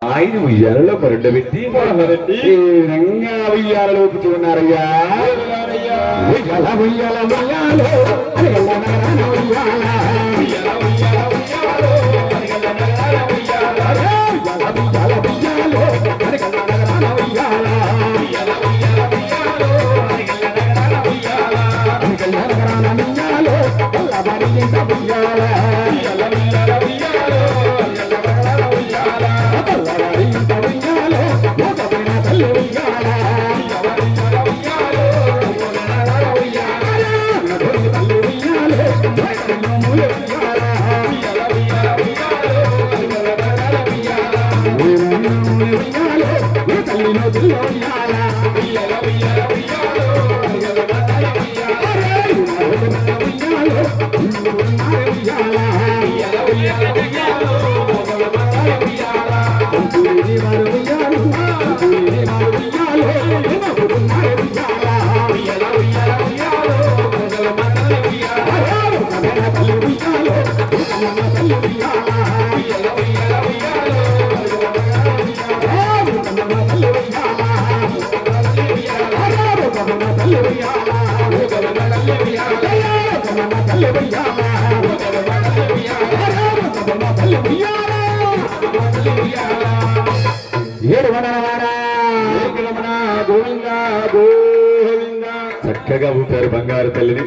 ఆయన ఉయ్యాలలో పరుండబెట్టి రంగా ఉయ్యాలలో ఊపుతున్నారయ్యా. ఉయ్యాల ఉయ్యాల ఉయ్యాలో చక్కగా ఊపారు బంగారు తల్లిని.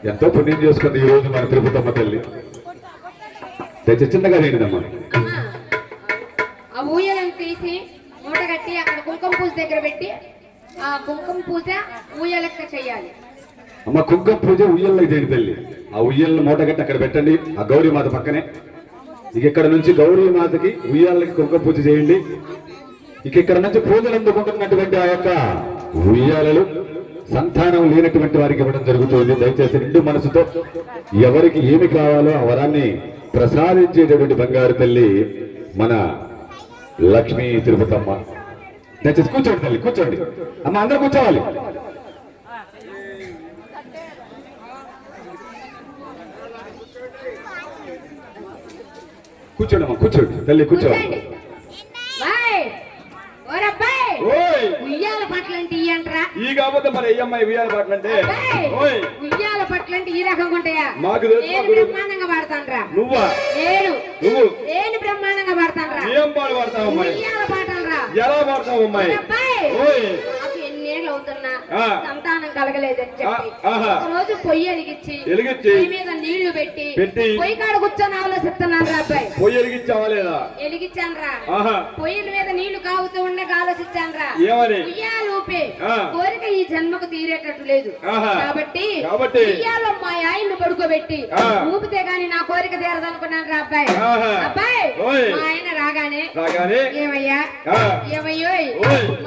ఎంతో పుణ్యం చేసుకుంది ఈ రోజు మన తిరుపతమ్మ తల్లి. తెచ్చి చిన్నగా వేయండిదమ్మా. ఆ ఊయలను తీసి మూట కట్టి అక్కడ కుంకుమ పూజ దగ్గర పెట్టి ఆ కుంకుమ పూజ ఊయలక్క చెయ్యాలి. అమ్మ కుంకుమ పూజ ఉయ్యల్లోకి చేయండి తల్లి. ఆ ఉయ్యలను మూట కట్టి అక్కడ పెట్టండి. ఆ గౌరీ మాత పక్కనే. ఇక ఇక్కడ నుంచి గౌరీ మాతకి ఉయ్యాలకి కుంకుమ పూజ చేయండి. ఇక ఇక్కడ నుంచి పూజలు అందుకుంటున్నటువంటి ఆ యొక్క ఉయ్యాలలు సంతానం లేనటువంటి వారికి ఇవ్వడం జరుగుతుంది. దయచేసి నిండు మనసుతో ఎవరికి ఏమి కావాలో ఆ వరాన్ని ప్రసాదించేటటువంటి బంగారు తల్లి మన లక్ష్మీ తిరుపతమ్మ. దయచేసి కూర్చోండి తల్లి, కూర్చోండి అమ్మ, అందరూ కూర్చోవాలి. కూర్చోండి అమ్మ, కూర్చోండి తల్లి, కూర్చోవాలి. ఉయ్యాల పట్ల అంటే ఇయ్యంటరా ఈ కాకపోతే మరి అయ్యమ్మాయి ఉయ్యాల పట్ల అంటే ఉయ్యాల పట్ల అంటే ఈ రకంగా ఉంటాయా? మాకు బ్రహ్మాండంగా పాడతానరా. నువ్వా? నేను బ్రహ్మాండంగా పాడతానరా. ఏం పాడు పాడతావు అమ్మాయి? ఉయ్యాల పాటలరా. ఎలా పాడతావు అమ్మాయి? ఎన్నేళ్ళు అవుతున్నా సంతానం కలగలేదని చెప్పి రోజు పొయ్యి ఎలిగించి మీద నీళ్లు పెట్టి పొయ్యి కాడ కూర్చొని ఆలోచిస్తున్నాను రా అబ్బాయి. పొయ్యి ఎలిగించావా లేదా? ఎలిగించాను రా. పొయ్యిల మీద నీళ్లు కాగుతూ ఉండగా ఆలోచించాను రా. ఉయ్యాలు ఊపే కోరిక ఈ జన్మకు తీరేటట్టు లేదు కాబట్టి ఉయ్యాలో మా ఆయన్ని పడుకోబెట్టి ఊపితే గాని నా కోరిక తీరదనుకున్నాను రా అబ్బాయి. అబ్బాయి మా ఆయన రాగానే ఏమయ్యా ఏమయ్యో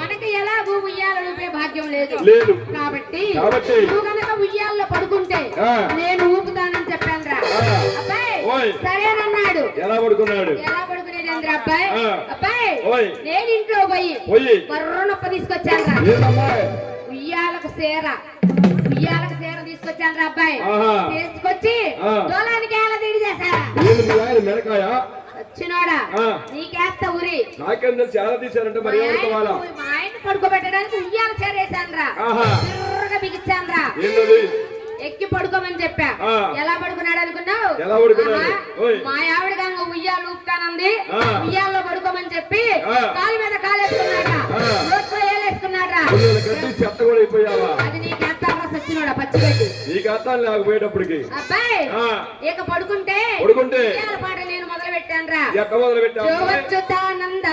మనకి ఎలా ఉయ్యాల ఊపే భాగ్యం లేదు కాబట్టి నువ్వు కనుక ఉయ్యాల్లో పడుకుంటే నేను ఊపుతానని చెప్పాను రా. అబ్బాయి సరేనన్నాడు. ఎలా పడుకున్నాడు? ఎలా పడుకునేది అంద్ర అబ్బాయి. అబ్బాయి నేను ఇంట్లో పోయి మర్రనొప్ప తీసుకొచ్చాను రా. ఉయ్యాలకు సేర తీసుకొచ్చాను రా అబ్బాయి. తీసుకొచ్చి దోలానికి ఎలా తిడి చేశారా? వచ్చినోడా నీకేస్తా ఉరి. నాకేం తెలుసు ఎలా తీశారంటే మరి మా ఆయన పడుకోబెట్టడానికి ఉయ్యాల చీర వేసాను రా. చిర్రగా బిగించాను రా. ఎక్కి పడుకోమని చెప్పా. ఎలా పడుకున్నాడు అనుకున్నావు? మా ఆవిడ కనుక ఉయ్యాలు ఊపుతానంది. ఉయ్యాల్లో పడుకోమని చెప్పి కాలు మీద కాలేసుకున్నాడా, రోడ్లో ఏలేసుకున్నాడా. అది నీకేస్తారా సచ్చినోడా పచ్చిగడ్డి? లేకపోయేటప్పటికి అబ్బాయి ఇక పడుకుంటే ఉయ్యాల పాట నేను మొదలు పెట్టాను రా. జోవచ్చుతానంద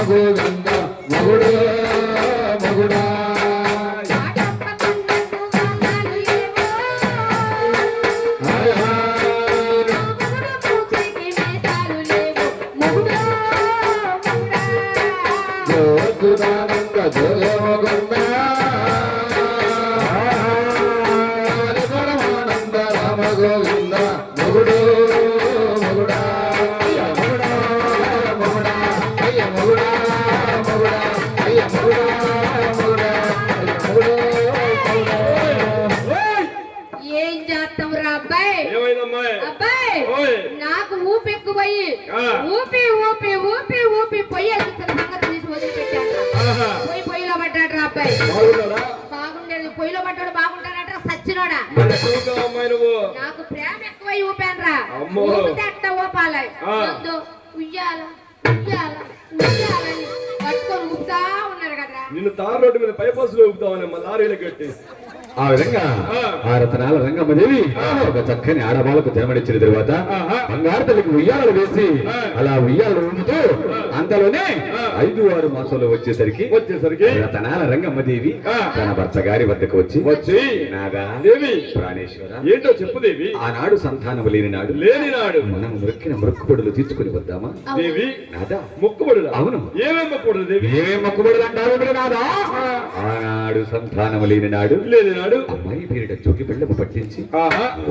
గోవింద మగుడు మగుడా గోవింద పరమానంద రామ గోవింద మొగుడు మొగుడా అయ్య మొగుడా మొగుడా అయ్య మొగుడా మొగుడా అయ్య మొగుడా మొగుడా ఏం చేస్తాం రా అబ్బాయి? ఏమైందమ్మా? అబ్బాయి ఓయ్. నాకు ఊపి ఎక్కువయ్యి ఊపి ఊపి ఊపి ఊపి పొయ్యి వేసిన సంగతి తీసి వదిలిపెట్టాను. ఆహా. పొయ్యిలో పడ్డాడు రా అబ్బాయి. బాగున్నాడా? బాగుండేది. పొయ్యిలో పడ్డాడు బాగుంటాడట సచ్చినోడా. మరి ఎక్కడ ఉంటావు అమ్మాయి నువ్వు? నాకు ప్రేమ ఎక్కువై ఊపాను రా. అమ్మో. ఊపితే అట్ట ఊపాలి. ఆ. వద్దు, ఉయ్యాల ఉయ్యాల ఉయ్యాలని పట్టుకొని ఊపుతా ఉన్నారు కదరా. నిన్ను తారు రోడ్డు మీద పైపాసులో ఊపుతావని మా లారీలో కట్టి. ఆ విధంగా ఆ రతనాల రంగమ్మదేవి ఒక చక్కని ఆడవాళ్ళకు జన్మనిచ్చిన తరువాత బంగారు తల్లికి ఉయ్యాలలు వేసి అలా ఉయ్యాలలు ఊపుతూ అంతలోనే 5-6 మాసాలు వచ్చేసరికి రతనాల రంగమ్మదేవి తన భర్త గారి వద్దకు వచ్చి నాగా దేవి ప్రాణేశ్వర ఏంటో చెప్పు దేవి. ఆనాడు సంతానము లేని నాడు మనం మొక్కిన మొక్కుబడులు తీర్చుకుని వద్దామా దేవి? నాదా మొక్కుబడులు? అవును. ఏమేం మొక్కుబడులు దేవి? ఏమేం మొక్కుబడులు అంటారు నాదా? ఆనాడు సంతానము లేని నాడు అమ్మాయి పేరిట జోగి బెళ్ళము పట్టించి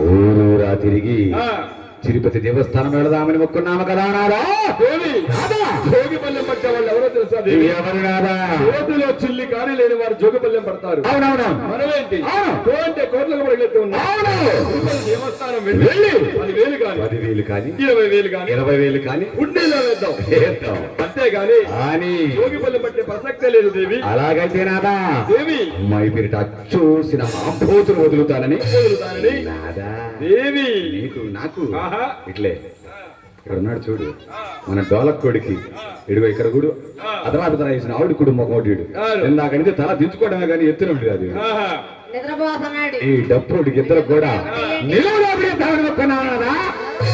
ఊరూరా తిరిగి తిరుపతి దేవస్థానం వెళదామని మొక్కున్నాము కదా నాదా? జోగిపల్లెం పట్టే వాళ్ళు ఎవరో తెలుసా దేవి? ఎవరు నాదా? కోటిలో చిల్లి కానీ లేని వారు జోగిపల్లెం పడతారు. అవునవును. మనమేంటి కోంటే కోట్లకు పరిగెత్తి ఉన్నాం. దేవస్థానం వెళ్ళి 10,000 కానీ 10,000 కానీ 20,000 కానీ 20,000 కానీ ఉండేలా వేద్దాం. అంతేగాని అని జోగిపల్లెం పట్టే ప్రసక్తే లేదు దేవి. అలాగైతే నాదా దేవి అమ్మాయి పేరిట అచ్చూసిన మాపోతులు వదులుతానని నాదా దేవి నీకు నాకు ఇట్లే ఇక్కడ ఉన్నాడు చూడు మన డోలక్కోడికి ఇడుగో ఇక్కడ కూడా అదరాబిదరా వేసిన ఆవిడ కుడు మొగోడు ఇందాకనితే తల దించుకోవడమే కానీ ఎత్తున కాదు నిద్రపోతున్నాడు. ఈ డప్పుడికి ఇద్దరు కూడా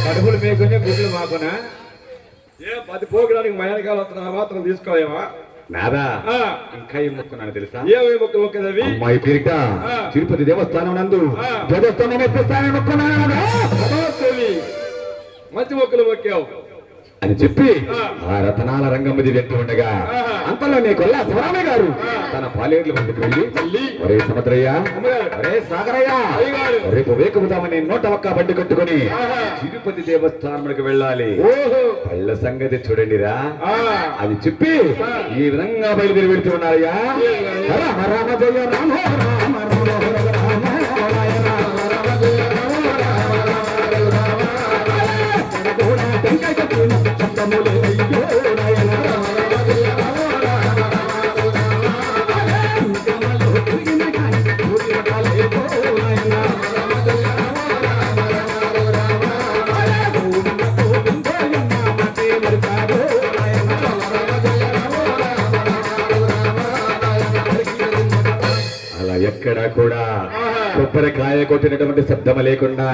కడుపులు మేకునే గుడ్లు మాకునా ఏ 10 పోగడానికి మయానకాలు వస్తున్నా మాత్రం తీసుకోలేవా నాదా ఇంకా ఏం మొక్కున్నాను తెలుసా? ఏమేమి మొక్కలు మొక్కదవి? అమ్మాయి పేరిట తిరుపతి దేవస్థానం నందు ధ్వజస్తంభం ఎత్తిస్తానని మొక్కున్నాను మంచి మొక్కలు మొక్కావు అని చెప్పి ఆ రతనాల రంగమ్మది వెంట ఉండగా అంతలో నీ కొల్లా శివరామయ్య గారు తన పాలేర్ల వద్దకు వెళ్ళి ఒరే సముద్రయ్య ఒరే సాగరయ్య రేపు వేకుతామని 101 బండి కట్టుకుని తిరుపతి దేవస్థానానికి వెళ్ళాలి పళ్ళ సంగతి చూడండిరా అని చెప్పి ఈ విధంగా బయలుదేరి వెళ్తూ ఉన్నారయ్యా. రామ రామ జయ రామ రామ అలా ఎక్కడా కూడా కొబ్బరికాయ కొట్టినటువంటి శబ్దం లేకుండా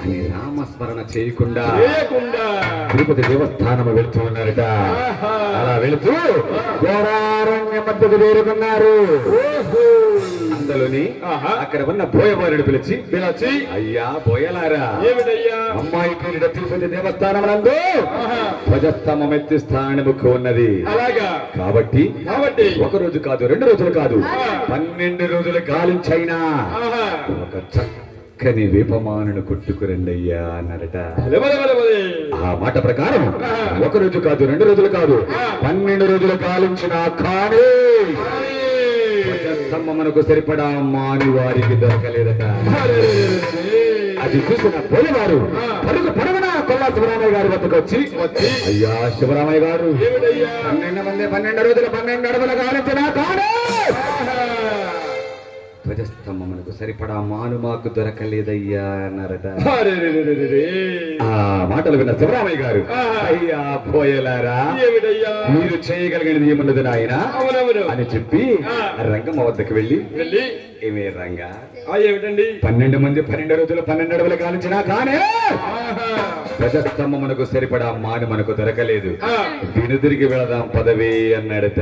అని నామస్మరణ చేయకుండా తిరుపతి దేవస్థానం వెళ్తూ ఉన్నారట. అలా వెళుతూ ఘోరారణ్య మధ్యకు చేరుకున్నారు. అందులోని అక్కడ ఉన్న బోయవారుడు పిలిచి అయ్యా బోయలారా, అమ్మాయి పేరిట తిరుపతి దేవస్థానం నందు ధ్వజస్తంభం ఎత్తిస్తానని ముక్కు ఉన్నది. కాబట్టి 1 రోజు కాదు 2 రోజులు కాదు 12 రోజులు గాలించైనా ఒక చక్కని వేపమానను కొట్టుకురండయ్యా అన్నారట. ఆ మాట ప్రకారం 1 రోజు కాదు 2 రోజులు కాదు 12 రోజులు కాలించినా కానీ స్తంభమునకు సరిపడా మాని వారికి దొరకలేదట. అది చూసిన పోయేవారు పరుగున కొల్లా శివరామయ్య గారి వద్దకు వచ్చి అయ్యా శివరామయ్య గారు 12 రోజులు 12 అడుగులు కాలించినా కానీ ధ్వజస్తంభమునకు సరిపడా మాను మాకు దొరకలేదయ్యా అన్నారట. ఆ మాటలు విన్న శివరామయ్య గారు అయ్యా పోయేలారా, మీరు చేయగలిగినది ఏమున్నది నాయన అని చెప్పి రంగమ్మ వద్దకు వెళ్ళి ఏమే రంగా ఏమిటండి 12 మంది 12 రోజులు 12 అడుగులు కాలించినా కానీ ధ్వజస్తంభమునకు సరిపడా మాను మనకు దొరకలేదు, వెనుదిరిగి వెళదాం పదవి అన్నాడట.